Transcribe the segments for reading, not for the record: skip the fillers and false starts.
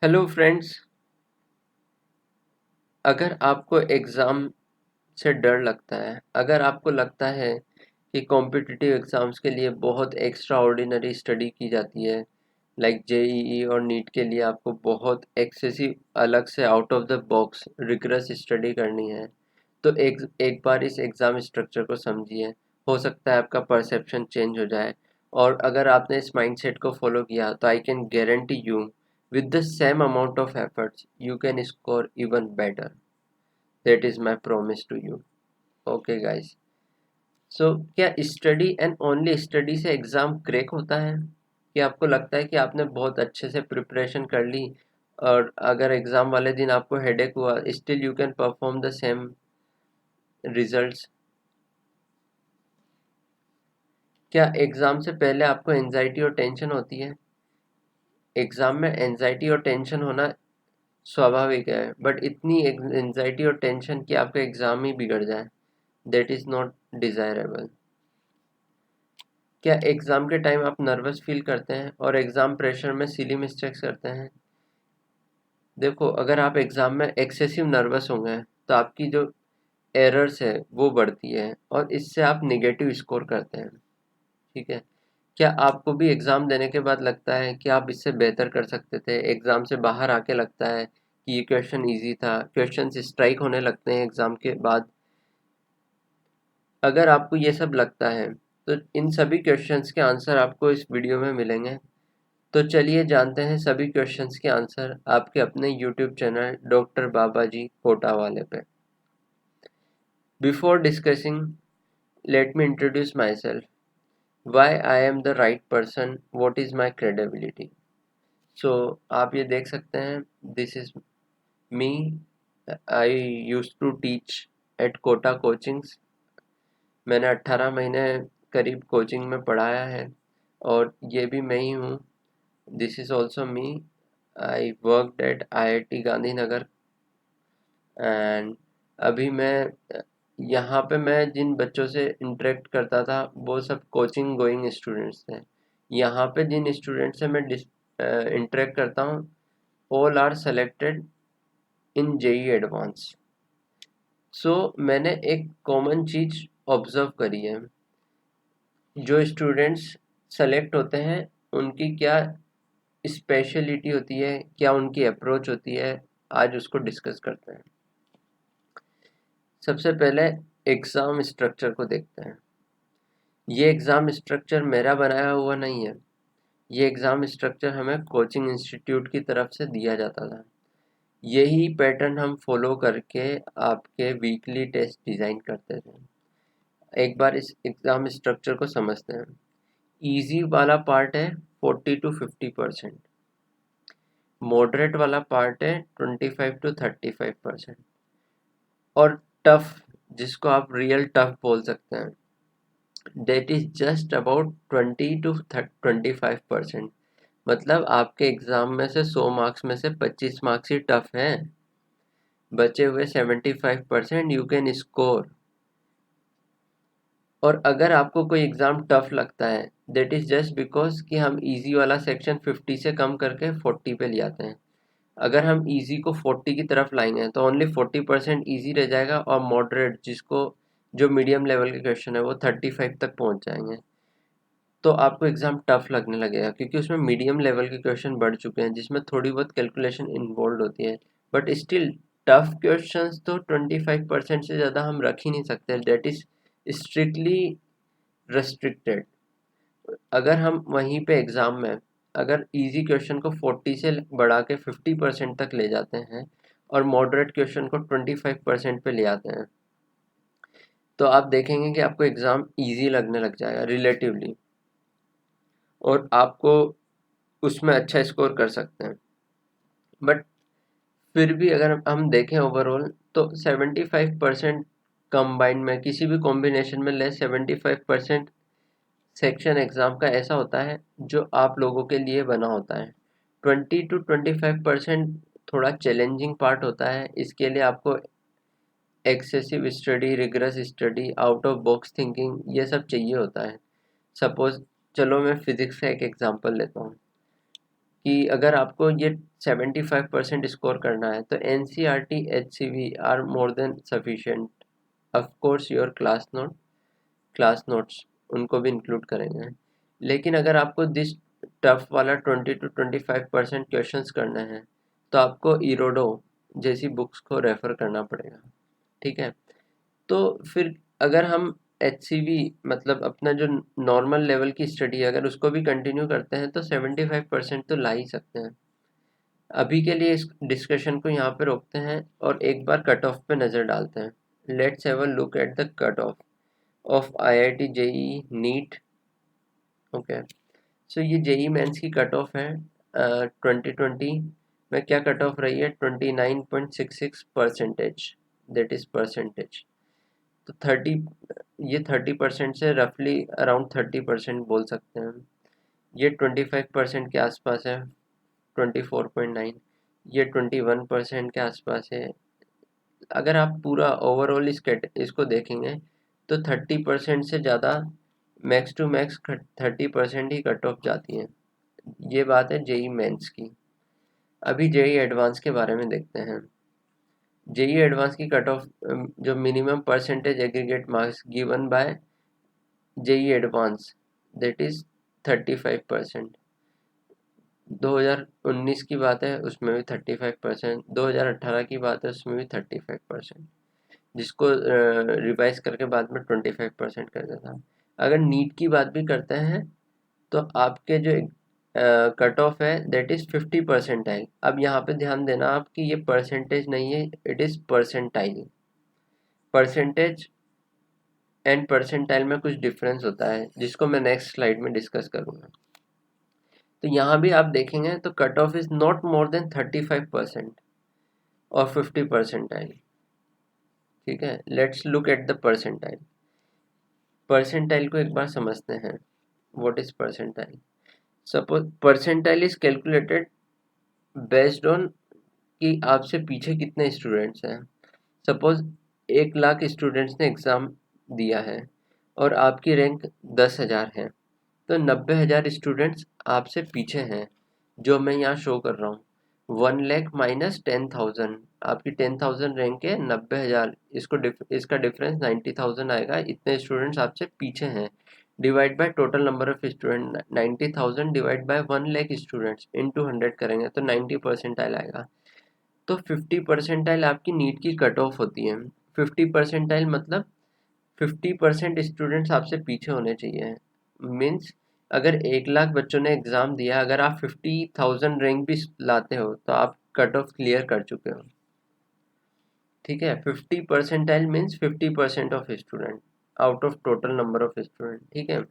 Hello friends. अगर आपको exam से डर लगता है, अगर आपको लगता है कि कॉम्पिटिटिव एग्ज़ाम्स के लिए बहुत एक्स्ट्रा ऑर्डिनरी स्टडी की जाती है, लाइक जेईई और नीट के लिए आपको बहुत एक्सेसिव अलग से out of the box rigorous study करनी है, तो एक बार इस एग्ज़ाम स्ट्रक्चर को समझिए। हो सकता है आपका परसेप्शन चेंज हो जाए, और अगर आपने इस माइंडसेट को फॉलो किया तो I can guarantee you with the same amount of efforts you can score even better. That is my promise to you. Okay guys, so क्या स्टडी एंड ओनली स्टडी से एग्ज़ाम क्रैक होता है? कि आपको लगता है कि आपने बहुत अच्छे से प्रिपरेशन कर ली और अगर एग्ज़ाम वाले दिन आपको हेडेक हुआ, still you can perform the same results? क्या एग्ज़ाम से पहले आपको एंजाइटी और टेंशन होती है? एग्ज़ाम में एंजाइटी और टेंशन होना स्वाभाविक है, बट इतनी एंजाइटी और टेंशन कि आपका एग्ज़ाम ही बिगड़ जाए, दैट इज़ नॉट डिज़ायरेबल। क्या एग्ज़ाम के टाइम आप नर्वस फील करते हैं और एग्ज़ाम प्रेशर में सिली मिस्टेक्स करते हैं? देखो, अगर आप एग्ज़ाम में एक्सेसिव नर्वस होंगे तो आपकी जो एरर्स है वो बढ़ती है और इससे आप नेगेटिव स्कोर करते हैं। ठीक है। क्या आपको भी एग्ज़ाम देने के बाद लगता है कि आप इससे बेहतर कर सकते थे? एग्ज़ाम से बाहर आके लगता है कि ये क्वेश्चन इजी था, क्वेश्चन स्ट्राइक होने लगते हैं एग्ज़ाम के बाद? अगर आपको ये सब लगता है तो इन सभी क्वेश्चंस के आंसर आपको इस वीडियो में मिलेंगे। तो चलिए जानते हैं सभी क्वेश्चंस के आंसर आपके अपने यूट्यूब चैनल डॉक्टर बाबाजी कोटा वाले पे। Before discussing, let me introduce my self. Why I am the right person, what is my credibility? So आप ये देख सकते हैं, this is me. I use to teach at Kota coachings. मैंने 18 महीने करीब कोचिंग में पढ़ाया है और ये भी मैं ही हूँ। This is also me. I worked eight IIT Gandhinagar and अभी मैं यहाँ पे मैं जिन बच्चों से इंटरेक्ट करता था वो सब कोचिंग गोइंग स्टूडेंट्स थे। यहाँ पे जिन स्टूडेंट से मैं इंटरेक्ट करता हूँ, all are selected in JEE advance. So मैंने एक कॉमन चीज़ ऑब्जर्व करी है, जो स्टूडेंट्स सेलेक्ट होते हैं उनकी क्या स्पेशलिटी होती है, क्या उनकी अप्रोच होती है, आज उसको डिस्कस करते हैं। सबसे पहले एग्ज़ाम स्ट्रक्चर को देखते हैं। ये एग्ज़ाम स्ट्रक्चर मेरा बनाया हुआ नहीं है, ये एग्ज़ाम स्ट्रक्चर हमें कोचिंग इंस्टीट्यूट की तरफ से दिया जाता था। यही पैटर्न हम फॉलो करके आपके वीकली टेस्ट डिज़ाइन करते थे। एक बार इस एग्ज़ाम स्ट्रक्चर को समझते हैं। इजी वाला पार्ट है 40 to 50%, मॉडरेट वाला पार्ट है 25 to 35%, और टफ, जिसको आप रियल टफ बोल सकते हैं, that is just about 20 to 25%। मतलब आपके एग्जाम में से 100 मार्क्स में से 25 मार्क्स ही टफ हैं, बचे हुए 75% यू कैन स्कोर। और अगर आपको कोई एग्ज़ाम टफ लगता है, दैट इज़ जस्ट बिकॉज कि हम इजी वाला सेक्शन 50 से कम करके 40 पे ले आते हैं। अगर हम इजी को 40 की तरफ लाएंगे तो ओनली 40% ईजी रह जाएगा, और मॉडरेट, जिसको जो मीडियम लेवल के क्वेश्चन है, वो 35 तक पहुंच जाएंगे। तो आपको एग्ज़ाम टफ लगने लगेगा क्योंकि उसमें मीडियम लेवल के क्वेश्चन बढ़ चुके हैं जिसमें थोड़ी बहुत कैलकुलेशन इन्वॉल्व होती है। बट स्टिल टफ क्वेश्चंस तो 25% से ज़्यादा हम रख ही नहीं सकते, दैट इज़ स्ट्रिक्टली रेस्ट्रिक्टेड। अगर हम वहीं पे एग्ज़ाम में अगर इजी क्वेश्चन को 40 से बढ़ा के 50% तक ले जाते हैं और मॉडरेट क्वेश्चन को 25% पे ले आते हैं, तो आप देखेंगे कि आपको एग्ज़ाम इजी लगने लग जाएगा रिलेटिवली, और आपको उसमें अच्छा स्कोर कर सकते हैं। बट फिर भी अगर हम देखें ओवरऑल, तो 75% कंबाइंड में किसी भी कॉम्बिनेशन में ले, 75% सेक्शन एग्ज़ाम का ऐसा होता है जो आप लोगों के लिए बना होता है। 20 to 25% थोड़ा चैलेंजिंग पार्ट होता है। इसके लिए आपको excessive study, rigorous study, out of box thinking, ये सब चाहिए होता है। सपोज, चलो मैं फिज़िक्स का एक एग्जांपल लेता हूँ। कि अगर आपको ये 75% स्कोर करना है तो NCERT HCV are more than sufficient. Of course your class notes उनको भी इंक्लूड करेंगे, लेकिन अगर आपको दिस टफ वाला 20 to 25% क्वेश्चंस करना है तो आपको इरोडो जैसी बुक्स को रेफर करना पड़ेगा। ठीक है, तो फिर अगर हम HCV मतलब अपना जो नॉर्मल लेवल की स्टडी है अगर उसको भी कंटिन्यू करते हैं तो 75% तो ला ही सकते हैं। अभी के लिए इस डिस्कशन को यहाँ पे रोकते हैं और एक बार कट ऑफ पे नज़र डालते हैं। Let's have a look at the cut off IIT JEE NEET. Okay, so ये JEE मेंस की कट ऑफ है 2020 में। क्या कट ऑफ रही है? 29.66%, दैट इज परसेंटेज। तो 30% से रफली अराउंड 30% बोल सकते हैं। ये 25% के आसपास है, 24.9। ये 21% के आसपास है। अगर आप पूरा ओवरऑल इसको देखेंगे तो 30% से ज़्यादा मैक्स टू मैक्स 30% ही कट ऑफ जाती है। ये बात है JEE मेंस की। अभी JEE एडवांस के बारे में देखते हैं। JEE एडवांस की कट ऑफ जो minimum percentage aggregate marks given by JEE advance that is 35%। 2019 की बात है उसमें भी 35%, 2018 की बात है उसमें भी 35%, जिसको रिवाइज करके बाद में 25% कर देता था। अगर नीट की बात भी करते हैं तो आपके जो कट ऑफ है दैट इज 50% है। अब यहाँ पे ध्यान देना आप कि ये परसेंटेज नहीं है, it is percentile. Percentage and percentile में कुछ डिफरेंस होता है जिसको मैं नेक्स्ट स्लाइड में डिस्कस करूँगा। तो यहाँ भी आप देखेंगे तो cut off is not more than 35% और 50 परसेंटाइल। ठीक है, let's look at the percentile. Percentile को एक बार समझते हैं। What is percentile? Suppose percentile is calculated based on कि आपसे पीछे कितने स्टूडेंट्स हैं। सपोज 1 लाख स्टूडेंट्स ने एग्ज़ाम दिया है और आपकी रैंक 10,000 है, तो 90,000 स्टूडेंट्स आपसे पीछे हैं, जो मैं यहाँ शो कर रहा हूँ। 1 लाख माइनस 10,000, आपकी 10,000 रैंक है, 90,000 इसका डिफरेंस 90,000 आएगा। इतने स्टूडेंट्स आपसे पीछे हैं, divide by total number of student. 90,000 divide by 1 lakh students into 100 करेंगे तो 90 परसेंटाइल आएगा। तो 50 परसेंटाइल आपकी नीट की कट ऑफ होती है। 50 परसेंटाइल मतलब 50% स्टूडेंट्स आपसे पीछे होने चाहिए। मीन्स अगर 1 लाख बच्चों ने एग्ज़ाम दिया, अगर आप 50,000 रैंक भी लाते हो तो आप कट ऑफ क्लियर कर चुके हो। ठीक है, 50 percentile means 50% of student out of total number of student. ठीक है,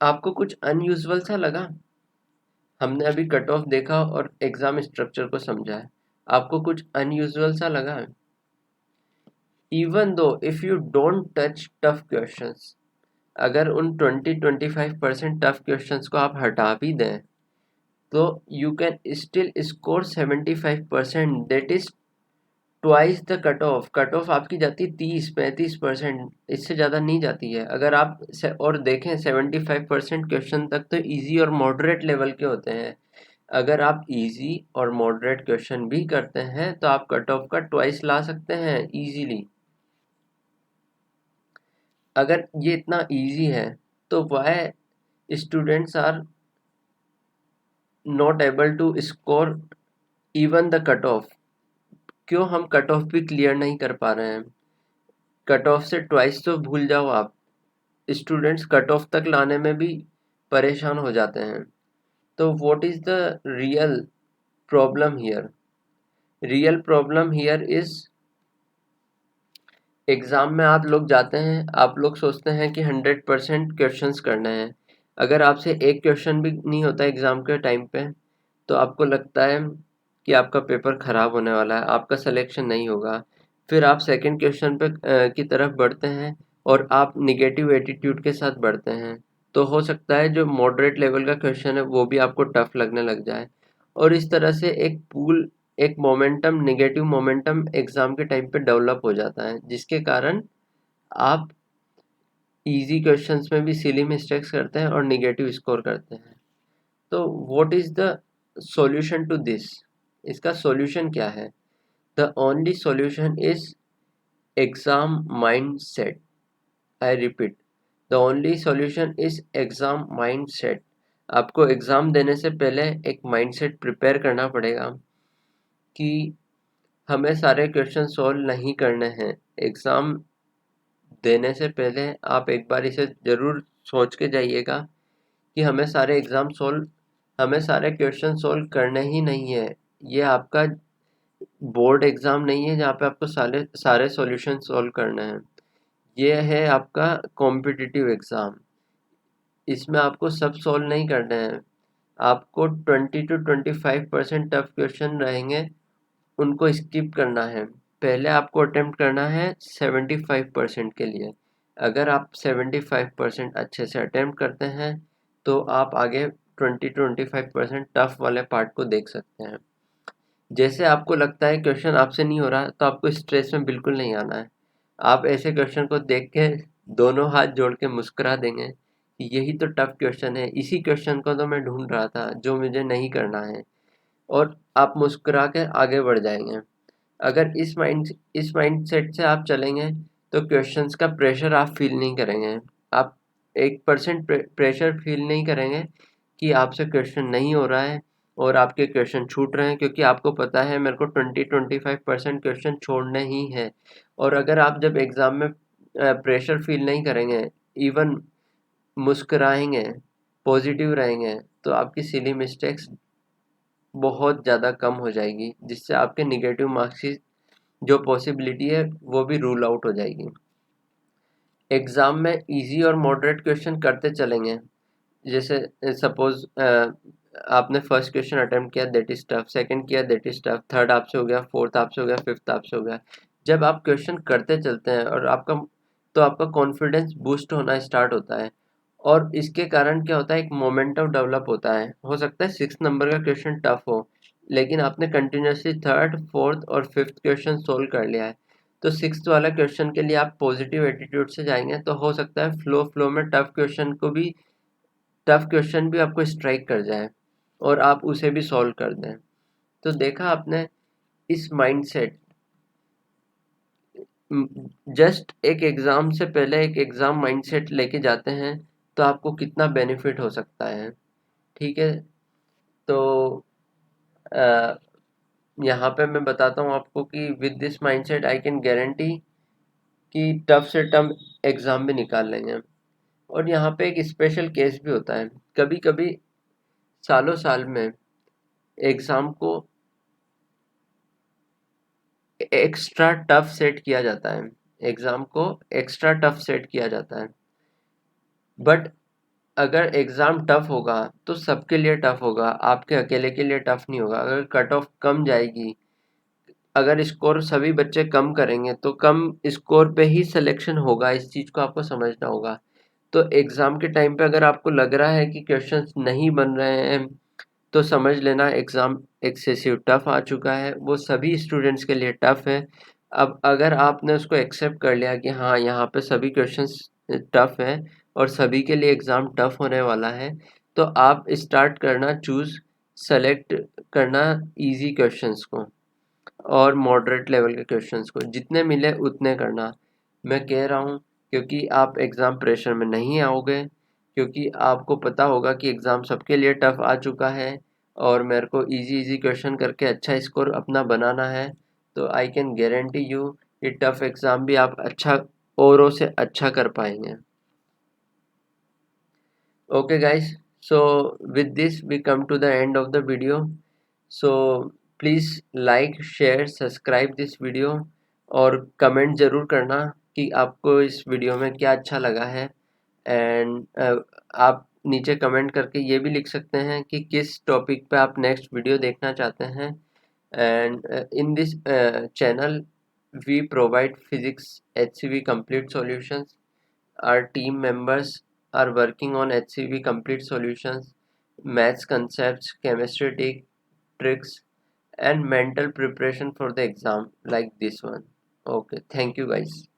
आपको कुछ अनयूजुअल सा लगा? हमने अभी कट ऑफ देखा और एग्जाम स्ट्रक्चर को समझा है, आपको कुछ अनयूजुअल सा लगा? Even though if you don't touch tough questions, अगर उन 20-25% टफ क्वेश्चंस को आप हटा भी दें तो you can still score 75%, that is twice the cut of. Cut off आपकी जाती है 30-35%, इससे ज़्यादा नहीं जाती है। अगर आप और देखें 75% क्वेश्चन तक तो इजी और मॉडरेट लेवल के होते हैं। अगर आप इजी और मॉडरेट क्वेश्चन भी करते हैं तो आप कट ऑफ का ट्वाइस ला सकते हैं इजीली। अगर ये इतना इजी है तो why students are not able to score even the cut off? क्यों हम कट ऑफ भी क्लियर नहीं कर पा रहे हैं? कट ऑफ से ट्वाइस तो भूल जाओ आप, स्टूडेंट्स कट ऑफ तक लाने में भी परेशान हो जाते हैं। तो what is the real problem here? Real problem here is exam में आप लोग जाते हैं, आप लोग सोचते हैं कि 100% क्वेश्चंस करने हैं। अगर आपसे एक क्वेश्चन भी नहीं होता एग्ज़ाम के टाइम पे तो आपको लगता है कि आपका पेपर ख़राब होने वाला है, आपका सिलेक्शन नहीं होगा। फिर आप सेकंड क्वेश्चन पे की तरफ बढ़ते हैं और आप निगेटिव एटीट्यूड के साथ बढ़ते हैं। तो हो सकता है जो मॉडरेट लेवल का क्वेश्चन है वो भी आपको टफ लगने लग जाए, और इस तरह से एक मोमेंटम, नेगेटिव मोमेंटम एग्ज़ाम के टाइम पे डेवलप हो जाता है, जिसके कारण आप इजी क्वेश्चंस में भी सिली मिस्टेक्स करते हैं और निगेटिव स्कोर करते हैं। तो what is the solution to this, इसका सॉल्यूशन क्या है? The only solution is exam mind set. I repeat, the only solution is exam mind set. आपको एग्जाम देने से पहले एक माइंड सेट प्रिपेयर करना पड़ेगा कि हमें सारे क्वेश्चन सॉल्व नहीं करने हैं। एग्जाम देने से पहले आप एक बार इसे ज़रूर सोच के जाइएगा कि हमें सारे क्वेश्चन सॉल्व करने ही नहीं है। ये आपका बोर्ड एग्ज़ाम नहीं है जहाँ पे आपको सारे सारे सॉल्यूशन सॉल्व करने हैं। ये है आपका कॉम्पिटिटिव एग्ज़ाम। इसमें आपको सब सॉल्व नहीं करने हैं। आपको 20 to 25% टफ क्वेश्चन रहेंगे, उनको स्किप करना है। पहले आपको अटेम्प्ट करना है 75% के लिए। अगर आप 75% अच्छे से अटेम्प्ट करते हैं तो आप आगे 20 to 25% टफ वाले पार्ट को देख सकते हैं। जैसे आपको लगता है क्वेश्चन आपसे नहीं हो रहा तो आपको स्ट्रेस में बिल्कुल नहीं आना है। आप ऐसे क्वेश्चन को देख के दोनों हाथ जोड़ के मुस्कुरा देंगे कि यही तो टफ क्वेश्चन है, इसी क्वेश्चन को तो मैं ढूंढ रहा था जो मुझे नहीं करना है, और आप मुस्कुरा के आगे बढ़ जाएंगे। अगर इस माइंडसेट से आप चलेंगे तो क्वेश्चंस का प्रेशर आप फील नहीं करेंगे। आप 1% प्रेशर फील नहीं करेंगे कि आपसे क्वेश्चन नहीं हो रहा है और आपके क्वेश्चन छूट रहे हैं, क्योंकि आपको पता है मेरे को 20-25% क्वेश्चन छोड़ने ही है। और अगर आप जब एग्ज़ाम में प्रेशर फील नहीं करेंगे, इवन मुस्कुराएंगे, पॉजिटिव रहेंगे, तो आपकी सिली मिस्टेक्स बहुत ज़्यादा कम हो जाएगी, जिससे आपके निगेटिव मार्क्स की जो पॉसिबिलिटी है वो भी रूल आउट हो जाएगी। एग्ज़ाम में इजी और मॉडरेट क्वेश्चन करते चलेंगे। जैसे सपोज आपने फर्स्ट क्वेश्चन अटेम्प्ट किया, दैट इज टफ, सेकंड किया, दैट इज टफ, थर्ड आपसे हो गया, फोर्थ आपसे हो गया, फिफ्थ आपसे हो गया। जब आप क्वेश्चन करते चलते हैं और आपका कॉन्फिडेंस बूस्ट होना स्टार्ट होता है, और इसके कारण क्या होता है, एक मोमेंटम डेवलप होता है। हो सकता है 6 नंबर का क्वेश्चन टफ हो, लेकिन आपने कंटिन्यूसली थर्ड, फोर्थ और फिफ्थ क्वेश्चन सोल्व कर लिया है, तो सिक्स्थ वाला क्वेश्चन के लिए आप पॉजिटिव एटीट्यूड से जाएंगे, तो हो सकता है फ्लो में टफ क्वेश्चन भी आपको स्ट्राइक कर जाए और आप उसे भी सॉल्व कर दें। तो देखा आपने, इस माइंडसेट, जस्ट एक एग्ज़ाम से पहले एक एग्ज़ाम माइंडसेट लेके जाते हैं तो आपको कितना बेनिफिट हो सकता है। ठीक है, तो अ, यहाँ पे मैं बताता हूँ आपको कि with this mindset I can guarantee कि टफ से टफ एग्ज़ाम भी निकाल लेंगे। और यहाँ पे एक स्पेशल केस भी होता है, कभी कभी सालों साल में एग्ज़ाम को एक्स्ट्रा टफ सेट किया जाता है, एग्ज़ाम को एक्स्ट्रा टफ सेट किया जाता है। बट अगर एग्ज़ाम टफ होगा तो सबके लिए टफ होगा, आपके अकेले के लिए टफ नहीं होगा। अगर कट ऑफ कम जाएगी, अगर स्कोर सभी बच्चे कम करेंगे तो कम स्कोर पे ही सिलेक्शन होगा, इस चीज़ को आपको समझना होगा। तो एग्ज़ाम के टाइम पे अगर आपको लग रहा है कि क्वेश्चंस नहीं बन रहे हैं तो समझ लेना एग्ज़ाम एक्सेसिव टफ आ चुका है, वो सभी स्टूडेंट्स के लिए टफ है। अब अगर आपने उसको एक्सेप्ट कर लिया कि हाँ, यहाँ पे सभी क्वेश्चंस टफ हैं और सभी के लिए एग्ज़ाम टफ होने वाला है, तो आप स्टार्ट करना, सेलेक्ट करना इजी क्वेश्चंस को और मॉडरेट लेवल के क्वेश्चंस को, जितने मिले उतने करना। मैं कह रहा हूँ क्योंकि आप एग्ज़ाम प्रेशर में नहीं आओगे, क्योंकि आपको पता होगा कि एग्ज़ाम सबके लिए टफ आ चुका है और मेरे को इजी इजी क्वेश्चन करके अच्छा स्कोर अपना बनाना है। तो आई कैन गारंटी यू कि टफ एग्ज़ाम भी आप अच्छा, औरों से अच्छा कर पाएंगे। Okay guys, so with this we come to the end of the video. So please like, share, subscribe this video और कमेंट ज़रूर करना कि आपको इस वीडियो में क्या अच्छा लगा है। एंड आप नीचे कमेंट करके ये भी लिख सकते हैं कि किस टॉपिक पे आप नेक्स्ट वीडियो देखना चाहते हैं। And in this channel we provide physics HCV complete solutions. Our team members are working on HCV complete solutions, maths concepts, chemistry tricks, and mental preparation for the exam like this one. Okay, thank you guys.